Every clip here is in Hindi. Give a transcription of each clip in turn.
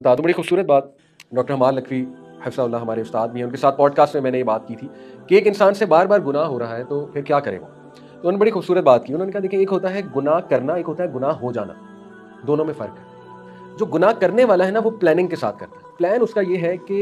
तो बड़ी खूबसूरत बात डॉक्टर हमार लकवी हफ़िज़हुल्लाह हमारे उस्ताद भी हैं, उनके साथ पॉडकास्ट में मैंने ये बात की थी कि एक इंसान से बार-बार गुनाह हो रहा है तो फिर क्या करे वो? तो उन्होंने बड़ी खूबसूरत बात की। उन्होंने कहा देखिए एक होता है गुनाह करना, एक होता है गुनाह हो जाना। दोनों में फ़र्क है। जो गुनाह करने वाला है ना वो प्लानिंग के साथ करता है। प्लान उसका ये है कि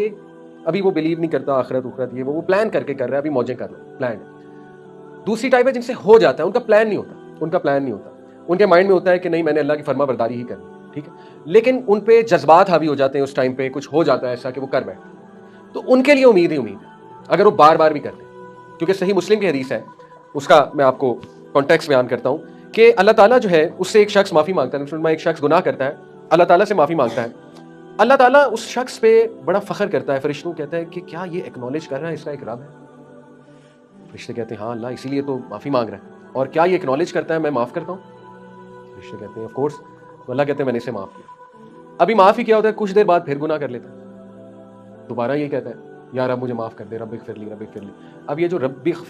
अभी वो बिलीव नहीं करता आखिरत-उखरत ये वो प्लान करके कर रहा है, अभी मौजें कर लो, प्लान है। दूसरी टाइप है जिनसे हो जाता है, उनका प्लान नहीं होता, उनका प्लान नहीं होता। उनके माइंड में होता है कि नहीं मैंने अल्लाह की फर्माबरदारी ही करनी है, ठीक है? लेकिन उन पे जज़्बात हावी हो जाते हैं उस टाइम पे, कुछ हो जाता है ऐसा कि वो कर बैठते हैं। तो उनके लिए उम्मीद ही उम्मीद है, अगर वो बार-बार भी करते हैं। क्योंकि सही मुस्लिम की हदीस है, उसका मैं आपको कॉन्टेक्स्ट बयान करता हूँ कि अल्लाह ताला जो है उससे एक शख्स माफ़ी माँगता है, मुसलमान एक शख्स गुनाह करता है, अल्लाह ताला से माफ़ी माँगता है। अल्लाह ताला उस शख्स पे बड़ा फ़ख्र करता है, फ़रिश्तों कहता है कि क्या ये एक्नॉलेज कर रहा है इसका एक रब है? फ़रिश्ते कहते हैं हाँ अल्लाह इसीलिए तो माफ़ी माँग रहा है। और क्या ये एक्नॉलेज करता है मैं माफ़ करता हूँ? फ़रिश्ते कहते हैं ऑफ कोर्स। तो अल्लाह कहते हैं मैंने इसे माफ़ किया। अभी माफ़ ही किया होता है, कुछ देर बाद फिर गुनाह कर लेता है। दोबारा ये कहता है या रब मुझे माफ़ कर दे, रब इग़फ़िरली, रब इग़फ़िरली। अब ये जो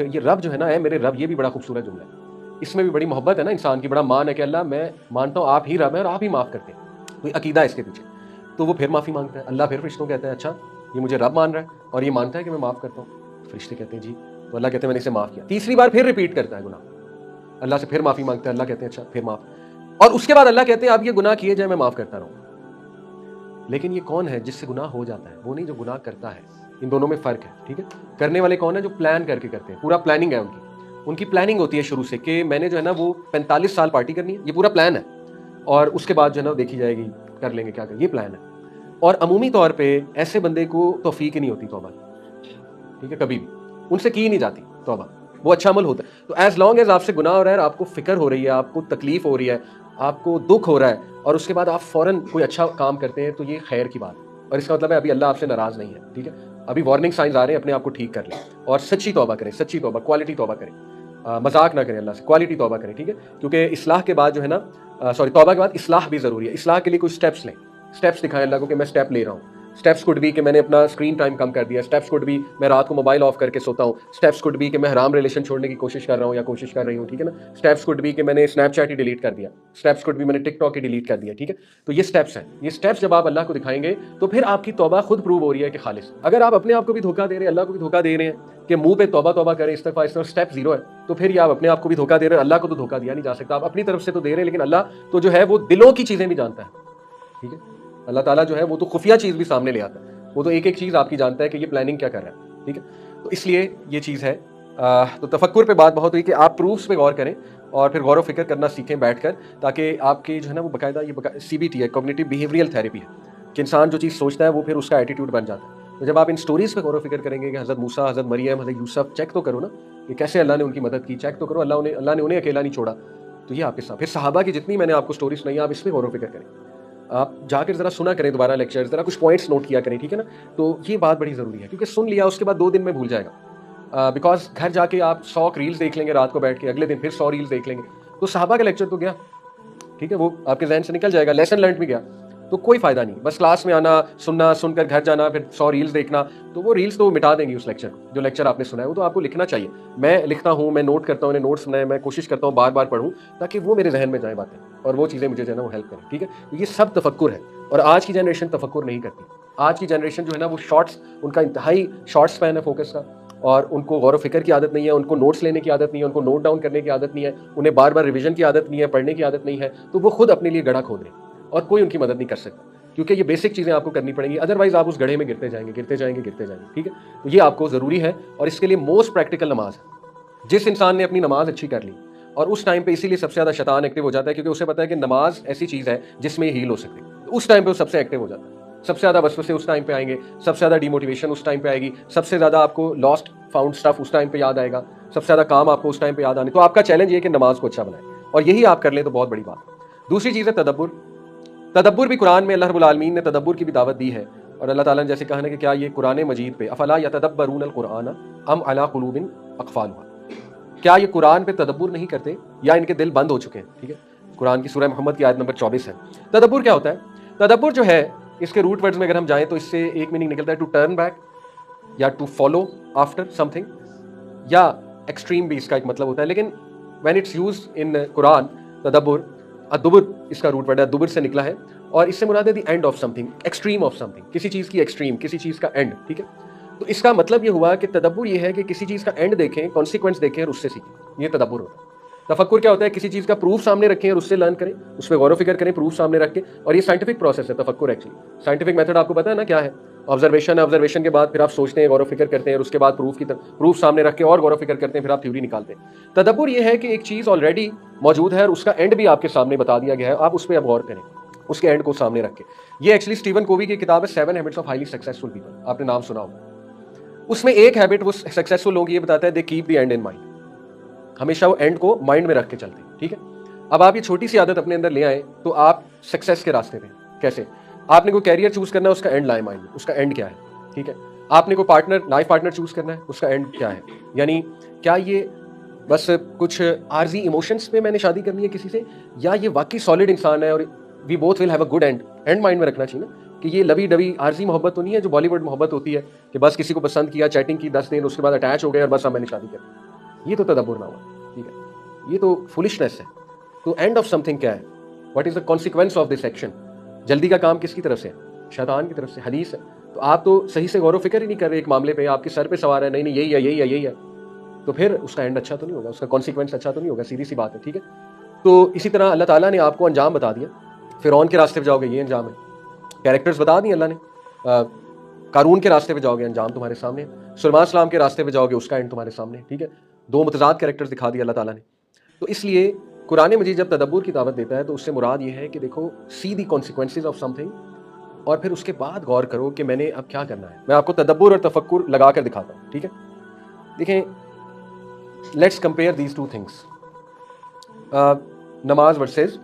ये रब जो है ना, ए मेरे रब, ये भी बड़ा खूबसूरत जुमला है। इसमें भी बड़ी मोहब्बत है ना इंसान की, बड़ा मान है कि अल्लाह मैं मानता हूँ आप ही रब हैं और आप ही माफ़ करते हैं। कोई अकीदा है इसके पीछे। तो वो फिर माफ़ी माँगता है। अल्लाह फिर फ़रिश्तों को कहता है अच्छा ये मुझे रब मान रहा है और ये मानता है कि मैं माफ़ करता हूँ। फ़रिश्ते कहते हैं जी। तो अल्लाह कहते हैं मैंने इसे माफ़ किया। तीसरी बार फिर रिपीट करता है गुनाह। अल्लाह से फिर माफ़ी माँगता है। अल्लाह कहते हैं अच्छा फिर माफ़। और उसके बाद अल्लाह कहते हैं अब ये गुनाह किए जाए मैं माफ़ करता रहूँ। लेकिन ये कौन है जिससे गुनाह हो जाता है, वो नहीं जो गुनाह करता है। इन दोनों में फ़र्क है, ठीक है? करने वाले कौन है जो प्लान करके करते हैं, पूरा प्लानिंग है उनकी। उनकी प्लानिंग होती है शुरू से कि मैंने जो है ना वो 45 साल पार्टी करनी है, ये पूरा प्लान है। और उसके बाद जो है ना देखी जाएगी, कर लेंगे क्या करें, ये प्लान है। और अमूमी तौर पे ऐसे बंदे को तौफ़ीक ही नहीं होती तौबा की, ठीक है? कभी भी। उनसे की ही नहीं जाती तौबा। वो अच्छा अमल होता है। तो एज़ लॉन्ग एज़ आपसे गुनाह हो रहा है, आपको फ़िक्र हो रही है, आपको तकलीफ़ हो रही है, आपको दुःख हो रहा है और उसके बाद आप फ़ौरन कोई अच्छा काम करते हैं तो ये खैर की बात है। और इसका मतलब है अभी अल्लाह आपसे नाराज़ नहीं है, ठीक है? अभी वार्निंग साइन्स आ रहे हैं, अपने आप को ठीक कर लें और सच्ची तौबा करें, सच्ची तौबा, क्वालिटी तौबा करें। मज़ाक ना करें अल्लाह से, क्वालिटी तौबा करें, ठीक है? क्योंकि इस्लाह के बाद जो है ना तौबा के बाद इस्लाह भी ज़रूरी है। इस्लाह के लिए कुछ स्टेप्स लें, स्टेप्स दिखाएँ अल्लाह को कि मैं स्टेप ले रहा हूँ। स्टेप्स कुड बी कि मैंने अपना स्क्रीन टाइम कम कर दिया, स्टेप्स कुड बी मैं रात को मोबाइल ऑफ करके सोता हूँ, स्टेप्स कुड बी कि मैं हराम रिलेशन छोड़ने की कोशिश कर रहा हूँ या कोशिश कर रही हूँ, ठीक है ना? स्टेप्स कुड बी कि मैंने स्नैपचैट ही डिलीट कर दिया, स्टेप्स कुड बी मैंने टिकटॉक ही डिलीट कर दिया, ठीक है? तो ये स्टेप्स हैं। ये स्टेप्स जब आप अल्लाह को दिखाएँगे तो फिर आपकी तौबा खुद प्रूव हो रही है कि खालिस। अगर आप अपने आप को भी धोखा दे रहे हैं, अल्लाह को भी धोखा दे रहे हैं कि मुँह पे तौबा तौबा करें, इस्तिग़फ़ार इस्तिग़फ़ार, स्टेप 0 है, तो फिर ये आप अपने आप को भी धोखा दे रहे हैं, अल्लाह को तो धोखा दिया नहीं जा सकता। आप अपनी तरफ से तो दे रहे हैं लेकिन अल्लाह तो जो है वो दिलों की चीज़ें भी जानता है, ठीक है? अल्लाह ताला जो है वो तो खुफिया चीज़ भी सामने ले आता है। वो तो एक-एक चीज़ आपकी जानता है कि ये प्लानिंग क्या कर रहा है, ठीक है? तो इसलिए ये चीज़ है। तो तफक्कुर पे बात बहुत हुई कि आप प्रूफ्स पे गौर करें और फिर गौर व फ़िक्र करना सीखें बैठकर, ताकि आपकी जो है ना वो बाकायदा ये सीबीटी है, कॉग्निटिव बिहेवियरल थेरेपी है, कि इंसान जो चीज़ सोचता है वो फिर उसका एटीट्यूड बन जाता है। तो जब आप इन स्टोरीज़ पे गौर व फ़िक्र करेंगे कि हज़रत मूसा, हज़रत मरियम, हज़रत यूसुफ, चेक तो करो ना कि कैसे अल्लाह ने उनकी मदद की, चेक तो करो अल्लाह ने उन्हें अकेला नहीं छोड़ा। तो ये आपके साथ फिर सहाबा की जितनी मैंने आपको स्टोरी सुनाई, आप इस पे गौर व फ़िक्र करें। आप जाकर ज़रा सुना करें दोबारा लेक्चर, ज़रा कुछ पॉइंट्स नोट किया करें, ठीक है ना? तो ये बात बड़ी ज़रूरी है क्योंकि सुन लिया उसके बाद 2 दिन में भूल जाएगा। बिकॉज़ घर जाके आप 100 रील्स देख लेंगे रात को बैठ के, अगले दिन फिर 100 रील्स देख लेंगे। तो सहाबा का लेक्चर तो गया, ठीक है? वो आपके ज़हन से निकल जाएगा, लेसन लर्न्ड भी गया। तो कोई फ़ायदा नहीं, बस क्लास में आना, सुनना, सुनकर घर जाना, फिर 100 रील्स देखना, तो वो रील्स तो मिटा देंगी उस लेक्चर को, जो लेक्चर आपने सुना है, वो तो आपको लिखना चाहिए। मैं लिखता हूँ, मैं नोट करता हूँ, मैंने नोट्स बनाए, मैं कोशिश करता हूँ बार-बार पढूँ, ताकि वो मेरे ज़हन में जाएँ बातें और वो चीज़ें मुझे जो है ना वो हेल्प करें, ठीक है? तो ये सब तफक्कुर है और आज की जनरेशन तफक्कुर नहीं करती। आज की जनरेशन जो है ना वो शॉर्ट्स, उनका इंतहाई शॉर्ट स्पैन है फ़ोकस का और उनको गौर व फ़िक्र की आदत नहीं है, उनको नोट्स लेने की आदत नहीं है, उनको नोट डाउन करने की आदत नहीं है, उन्हें बार-बार रिविज़न की आदत नहीं है, पढ़ने की आदत नहीं है, तो वो खुद अपने लिए गड्ढा खोद रहे हैं और कोई उनकी मदद नहीं कर सकता। क्योंकि ये बेसिक चीज़ें आपको करनी पड़ेंगी, अदरवाइज़ आप उस गड्ढे में गिरते जाएँगे, गिरते जाएँगे, गिरते जाएँगे, ठीक है? तो ये आपको ज़रूरी है और इसके लिए मोस्ट प्रैक्टिकल नमाज़ है। जिस इंसान ने अपनी नमाज़ अच्छी कर ली और उस टाइम पे इसीलिए सबसे ज़्यादा शैतान एक्टिव हो जाता है क्योंकि उसे पता है कि नमाज़ ऐसी चीज़ है जिसमें हील हो सकती है। तो उस टाइम पे वो सबसे एक्टिव हो जाता है। सबसे ज़्यादा वसवसे उस टाइम पे आएँगे, सबसे ज़्यादा डिमोटिवेशन उस टाइम पे आएगी, सबसे ज़्यादा आपको लॉस्ट फाउंड स्टफ उस टाइम पे याद आएगा, सबसे ज़्यादा काम आपको उस टाइम पे याद आने। तो आपका चैलेंज ये है कि नमाज़ को अच्छा बनाएँ और यही आप कर लें तो बहुत बड़ी बात है। दूसरी चीज़ है तदब्बुर। तदब्बुर भी कुरान में अल्लाह रब्बुल आलमीन ने तदब्बुर की भी दावत दी है और अल्लाह ताला ने जैसे कहा ना कि क्या ये कुरान मजीद पे अफला यतदब्बरूनल कुरान अम अला कुलूबिन अक़फ़ालुहा, क्या ये कुरान पे तदब्बुर नहीं करते या इनके दिल बंद हो चुके हैं, ठीक है? कुरान की सूरह मोहम्मद की आयत नंबर 24 है। तदब्बुर क्या होता है? तदब्बुर जो है इसके रूट वर्ड्स में अगर हम जाएँ तो इससे एक मीनिंग निकलता है टू टर्न बैक या टू फॉलो आफ्टर समथिंग, या एक्सट्रीम भी इसका एक मतलब होता है। लेकिन when it's used in Quran तदब्बुर, अदुबुर इसका रूट वर्ड है, दुबुर से निकला है और इससे मुराद है the end of something, extreme of something, किसी चीज़ की एक्सट्रीम, किसी चीज़ का एंड, ठीक है। तो इसका मतलब ये हुआ कि तदब्बुर ये है कि किसी चीज़ का एंड देखें, कॉन्सिक्वेंस देखें और उससे सीखें, ये तदब्बुर होता है। तफक्कुर क्या होता है? किसी चीज़ का प्रूफ सामने रखें और उससे लर्न करें, उस पर गौर व फिक्र करें, प्रूफ सामने रख के। और ये साइंटिफिक प्रोसेस है तफक्कुर। एक्चुअली साइंटिफिक मेथड आपको पता है ना क्या है? ऑब्जर्वेशन है, ऑब्जर्वेशन के बाद फिर आप सोचते हैं, गौर व फिक्र करते हैं, और उसके बाद प्रूफ सामने रख के और गौर व फिक्र करते हैं, फिर आप थ्योरी निकालते हैं। तदब्बुर ये है कि एक चीज़ ऑलरेडी मौजूद है और उसका एंड भी आपके सामने बता दिया गया है, आप उस पर अब गौर करें, उसके एंड को सामने रख के। ये एक्चुअली स्टीवन कोवी की किताब है 7 habits of highly successful people, आपने नाम सुना होगा। उसमें एक हैबिट वो सक्सेसफुल लोगों की ये बताता है, they keep the and in mind, हमेशा वो एंड को माइंड में रख के चलते हैं, ठीक है। अब आप ये छोटी सी आदत अपने अंदर ले आए तो आप सक्सेस के रास्ते पे। कैसे? आपने कोई कैरियर चूज करना है, उसका एंड लाए माइंड में, उसका एंड क्या है, ठीक है। आपने कोई पार्टनर, लाइफ पार्टनर चूज करना है, उसका एंड क्या है, यानी क्या ये बस कुछ आर्जी इमोशंस पे मैंने शादी करनी है किसी से, या ये वाकई सॉलिड इंसान है और we both will have a good end mind में रखना चाहिए ना, कि ये लवी डवी आर्जी मोहब्बत तो नहीं है जो बॉलीवुड मोहब्बत होती है कि बस किसी को पसंद किया, चैटिंग की 10 दिन, उसके बाद अटैच हो गए और बस अब मैंने शादी कर। ये तो तदब्बुर ना हुआ, ठीक है, ये तो फुलिशनेस है। तो एंड ऑफ समथिंग क्या है? What is the consequence of this action? जल्दी का काम किसकी तरफ से है? शैतान की तरफ से, हदीस है। तो आप तो सही से गौर व फिक्र ही नहीं कर रहे एक मामले पे, आपके सर पे सवार है, नहीं नहीं यही है यही है यही है, तो फिर उसका एंड अच्छा तो नहीं होगा, उसका कॉन्सिक्वेंस अच्छा तो नहीं होगा, सीधी सी बात है, ठीक है। तो इसी तरह अल्लाह ताला ने आपको अंजाम बता दिया, फिरौन के रास्ते पे जाओगे ये अंजाम है, कैरेक्टर्स बता दिए अल्लाह ने, कारून के रास्ते पे जाओगे अंजाम तुम्हारे सामने, सुलेमान सलाम के रास्ते पे जाओगे उसका एंड तुम्हारे सामने, ठीक है। दो मुतजाद कैरेक्टर्स दिखा दिए अल्लाह ताला ने। तो इसलिए कुरान मजीद जब तदब्बुर की दावत देता है तो उससे मुराद ये है कि देखो, सी दी कॉन्सिक्वेंसेज ऑफ समथिंग, और फिर उसके बाद गौर करो कि मैंने अब क्या करना है। मैं आपको तदब्बुर और तफक्कुर लगा कर दिखाता हूँ, ठीक है। देखें, let's compare these two things, नमाज वर्सेस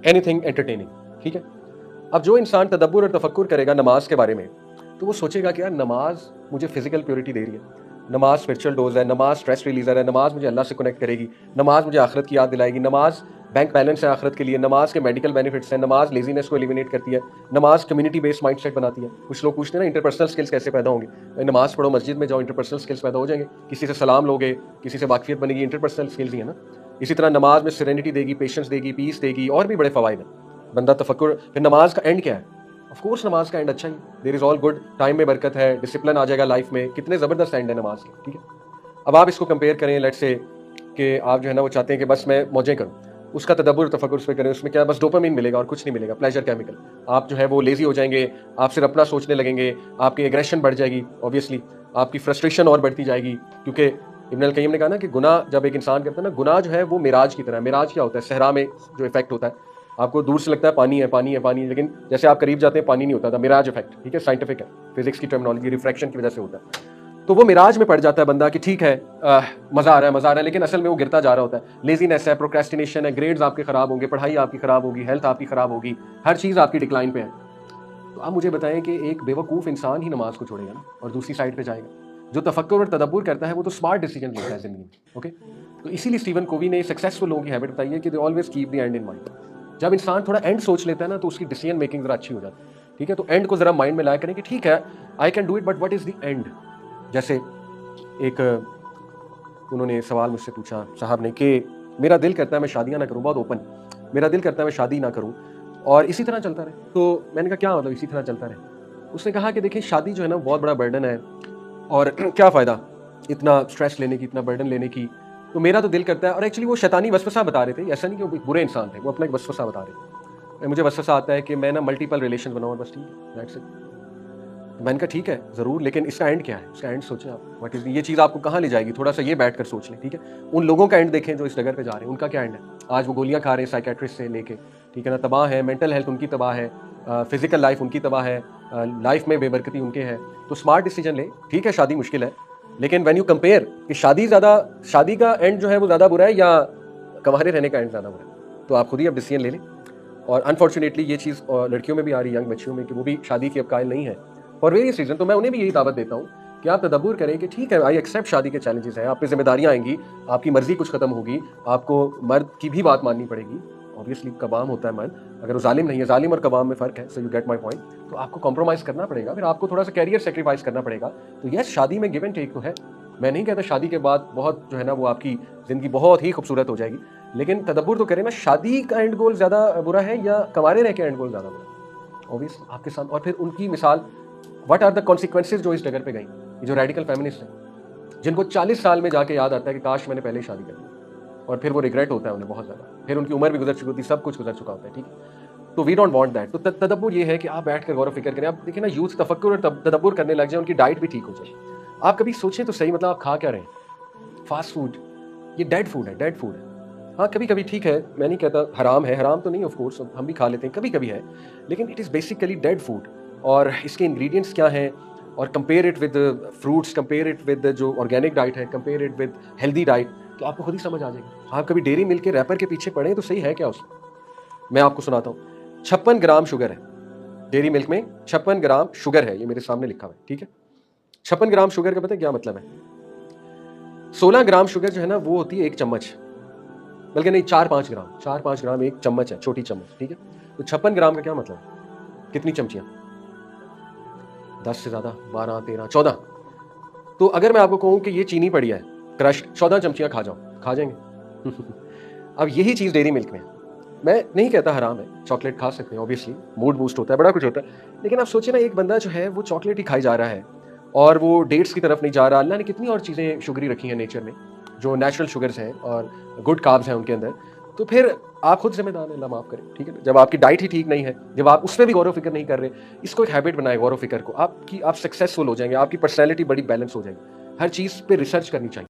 एनीथिंग एंटरटेनिंग, ठीक है। अब जो इंसान तदब्बुर और तफक्कुर करेगा नमाज के बारे में, तो वो सोचेगा कि यार नमाज मुझे फिजिकल प्योरिटी दे रही है, नमाज स्पिरिचुअल डोज है, नमाज स्ट्रेस रिलीजर है, नमाज मुझे अल्लाह से कनेक्ट करेगी, नमाज मुझे आखिरत की याद दिलाएगी, नमाज बैंक बैलेंस है आखिरत के लिए, नमाज के मेडिकल बेनिफिट्स हैं, नमाज लेजीनेस को एलिमिनेट करती है, नमाज कम्युनिटी बेस्ड माइंडसेट बनाती है। कुछ लोग पूछते हैं ना इंटरपर्सनल स्किल्स कैसे पैदा होंगे? नमाज पढ़ो, मस्जिद में जाओ, इंटरपर्सनल स्किल्स पैदा हो जाएंगे, किसी से सलाम लोगे, किसी से वाकफियत बनेगी, इंटरपर्सनल स्किल्स ही है ना। इसी तरह नमाज में सेरेनिटी देगी, पेशेंस देगी, पीस देगी, और भी बड़े फवाइद हैं। बंदा तफक्कुर, फिर नमाज का एंड क्या है? ऑफ कोर्स नमाज का एंड अच्छा ही, there is all good, time में बरकत है, डिसिप्लिन आ जाएगा लाइफ में, कितने ज़बरदस्त एंड है नमाज के, ठीक है। अब आप इसको कंपेयर करें, लेट्स से कि आप जो है ना वो चाहते हैं कि बस मैं मौजें करूं, उसका तदब्बुर तफक्कुर उस पर करें, उसमें क्या बस डोपामिन मिलेगा और कुछ नहीं मिलेगा, प्लेजर केमिकल। आप जो है वो लेजी हो जाएंगे, आप सिर्फ अपना सोचने लगेंगे, आपकी एग्रेशन बढ़ जाएगी, ऑब्वियसली आपकी फ्रस्ट्रेशन और बढ़ती जाएगी, क्योंकि इब्न अल क़य्यिम ने कहा ना कि गुनाह जब एक इंसान करता है ना, गुनाह जो है वो मिराज की तरह है। मिराज क्या होता है? सहरा में जो इफेक्ट होता है, आपको दूर से लगता है पानी है पानी है पानी है, लेकिन जैसे आप करीब जाते हैं पानी नहीं होता था, मिराज इफेक्ट, ठीक है, साइंटिफिक है, फिजिक्स की टर्मिनोलॉजी, रिफ्रैक्शन की वजह से होता है। तो वो मिराज में पड़ जाता है बंदा कि ठीक है मजा आ रहा है, लेकिन असल में वो गिरता जा रहा होता है। लेजीनेस है, प्रोक्रेस्टिनेशन है, ग्रेड्स आपके खराब होंगे, पढ़ाई आपकी खराब होगी, हेल्थ आपकी खराब होगी, हर चीज़ आपकी डिक्लाइन पे है। तो आप मुझे बताएं कि एक बेवकूफ़ इंसान ही नमाज को छोड़ेगा ना और दूसरी साइड पे जाएगा। जो तफक्कुर और तदब्बुर करता है वो तो स्मार्ट डिसीजन लेता है जिंदगी में, ओके। तो इसीलिए स्टीवन कोवी ने सक्सेसफुल लोगों की हैबिट बताई है कि they always keep the and in mind. जब इंसान थोड़ा एंड सोच लेता है ना तो उसकी डिसीजन मेकिंग जरा अच्छी हो जाती है, ठीक है। तो एंड को जरा माइंड में लाया करें कि ठीक है, I can do it, but what is the end. जैसे एक उन्होंने सवाल मुझसे पूछा साहब ने कि मेरा दिल करता है मैं शादियां ना करूं, बहुत ओपन, मेरा दिल करता है मैं शादी ना करूं और इसी तरह चलता रहे। तो मैंने कहा क्या मतलब इसी तरह चलता रहे? उसने कहा कि देखिए शादी जो है ना बहुत बड़ा बर्डन है और क्या फ़ायदा इतना स्ट्रेस लेने की, इतना बर्डन लेने की। तो मेरा तो दिल करता है, और एक्चुअली वो शैतानी वसवसा बता रहे थे, ऐसा नहीं कि वो बुरे इंसान थे, वो अपना एक वसवसा बता रहे थे। मुझे वसवसा आता है कि मैं ना मल्टीपल रिलेशन बनाऊँ, बस ठीक है, दैट्स इट। मैंने कहा ठीक है ज़रूर, लेकिन इसका एंड क्या है? उसका एंड सोचें आप, व्हाट इज़ ये चीज़ आपको कहाँ ले जाएगी, थोड़ा सा ये बैठ कर सोच लें, ठीक है। उन लोगों का एंड देखें जो इस जगह पे जा रहे हैं, उनका क्या एंड है? आज वो गोलियां खा रहे हैं साइकेट्रिस्ट से लेके, ठीक है ना, तबाह है, मेंटल हेल्थ उनकी तबाह है, फिजिकल लाइफ उनकी तबाह है, लाइफ में बेबरकती उनके है। तो स्मार्ट डिसीजन ले, ठीक है शादी मुश्किल है, लेकिन व्हेन यू कंपेयर कि शादी का एंड जो है वो ज़्यादा बुरा है या कमारे रहने का एंड ज़्यादा बुरा है, तो आप खुद ही अब डिसीजन ले लें। और अनफॉर्चुनेटली ये चीज़ लड़कियों में भी आ रही है, यंग बच्चियों में, कि वो भी शादी की अब कायल नहीं है फॉर वेरियस रीजन। तो मैं उन्हें भी यही दावत देता हूँ कि आप तदब्बुर करें कि ठीक है, आई एक्सेप्ट शादी के चैलेंजेस हैं, आप पे जिम्मेदारियाँ आएंगी, आपकी मर्जी कुछ खत्म होगी, आपको मर्द की भी बात माननी पड़ेगी, ऑब्वियसली कवाम होता है मर्द, अगर वो जालिम नहीं है, जालिम और कवाम में फ़र्क है, so you get my point. तो आपको कॉम्प्रोमाइज़ करना पड़ेगा, फिर आपको थोड़ा सा कैरियर सेक्रीफाइस करना पड़ेगा। तो यस, शादी में गिव एंड टेक तो है, मैं नहीं कहता शादी के बाद बहुत जो है ना वो आपकी ज़िंदगी बहुत ही खूबसूरत हो जाएगी, लेकिन तदब्बुर तो करें ना, शादी का एंड गोल ज़्यादा बुरा है या कमारे रह के एंड गोल ज़्यादा बुरा है? ऑब्वियस आपके साथ। और फिर उनकी मिसाल, व्हाट आर द कॉन्सिक्वेंसेज जो इस जगह पे गई, ये जो रेडिकल फेमिनिस्ट हैं, जिनको 40 साल में जाके याद आता है कि काश मैंने पहले ही शादी कर ली, और फिर वो रिग्रेट होता है उन्हें बहुत ज़्यादा, फिर उनकी उम्र भी गुजर चुकी होती है, सब कुछ गुजर चुका होता है, ठीक है। तो वी डोंट वांट दैट। तो तदब्बुर ये है कि आप बैठ कर गौर फिक्र करें। आप देखिए ना, यूथ तफक्कुर और तदब्बुर करने लग जाए, उनकी डाइट भी ठीक हो जाए। आप कभी सोचें तो सही, मतलब आप खा क्या रहे हैं? फास्ट फूड, ये डेड फूड है, डेड फूड है। हाँ, कभी कभी ठीक है, मैं नहीं कहता हराम है, हराम तो नहीं, ऑफ कोर्स हम भी खा लेते हैं, कभी कभी है, लेकिन it is basically dead food. और इसके इंग्रेडिएंट्स क्या हैं, और compare it with fruits, compare it with जो ऑर्गेनिक डाइट है, compare it with healthy diet, तो आपको खुद ही समझ आ जाएगी। आप कभी डेयरी मिल्क के रैपर के पीछे पड़े तो सही है क्या उसमें? मैं आपको सुनाता हूँ। 56 ग्राम शुगर है डेयरी मिल्क में, 56 ग्राम शुगर है, ये मेरे सामने लिखा हुआ है, ठीक है। 56 ग्राम शुगर का पता है क्या मतलब है? 16 ग्राम शुगर जो है ना, वो होती है एक चम्मच, बल्कि नहीं, 4-5 ग्राम एक चम्मच है, छोटी चम्मच, ठीक है। तो 56 ग्राम का क्या मतलब है? कितनी चमचियां? 10 से ज्यादा, 12, 13, 14। तो अगर मैं आपको कहूं कि ये चीनी पड़ी है क्रश, 14 चमचियां खा जाओ, खा जाएंगे? अब यही चीज डेयरी मिल्क में है। मैं नहीं कहता हराम है, चॉकलेट खा सकते हैं, ऑब्वियसली मूड बूस्ट होता है, बड़ा कुछ होता है, लेकिन आप सोचिए ना, एक बंदा जो है वो चॉकलेट ही खाई जा रहा है और वो डेट्स की तरफ नहीं जा रहा। अल्लाह ने कितनी और चीज़ें शुगरी रखी हैं नेचर में, जो नेचुरल शुगर्स हैं और गुड कार्ब्स हैं उनके अंदर। तो फिर आप खुद जिम्मेदार हैं, अल्लाह माफ़ करें, ठीक है। जब आपकी डाइट ही ठीक नहीं है, जब आप उस पर भी गौर व फिक्र नहीं कर रहे, इसको एक हैबिट बनाए गौर व फिक्र को, आप सक्सेसफुल हो जाएंगे, आपकी पर्सनैलिटी बड़ी बैलेंस हो जाएगी। हर चीज़ पे रिसर्च करनी चाहिए।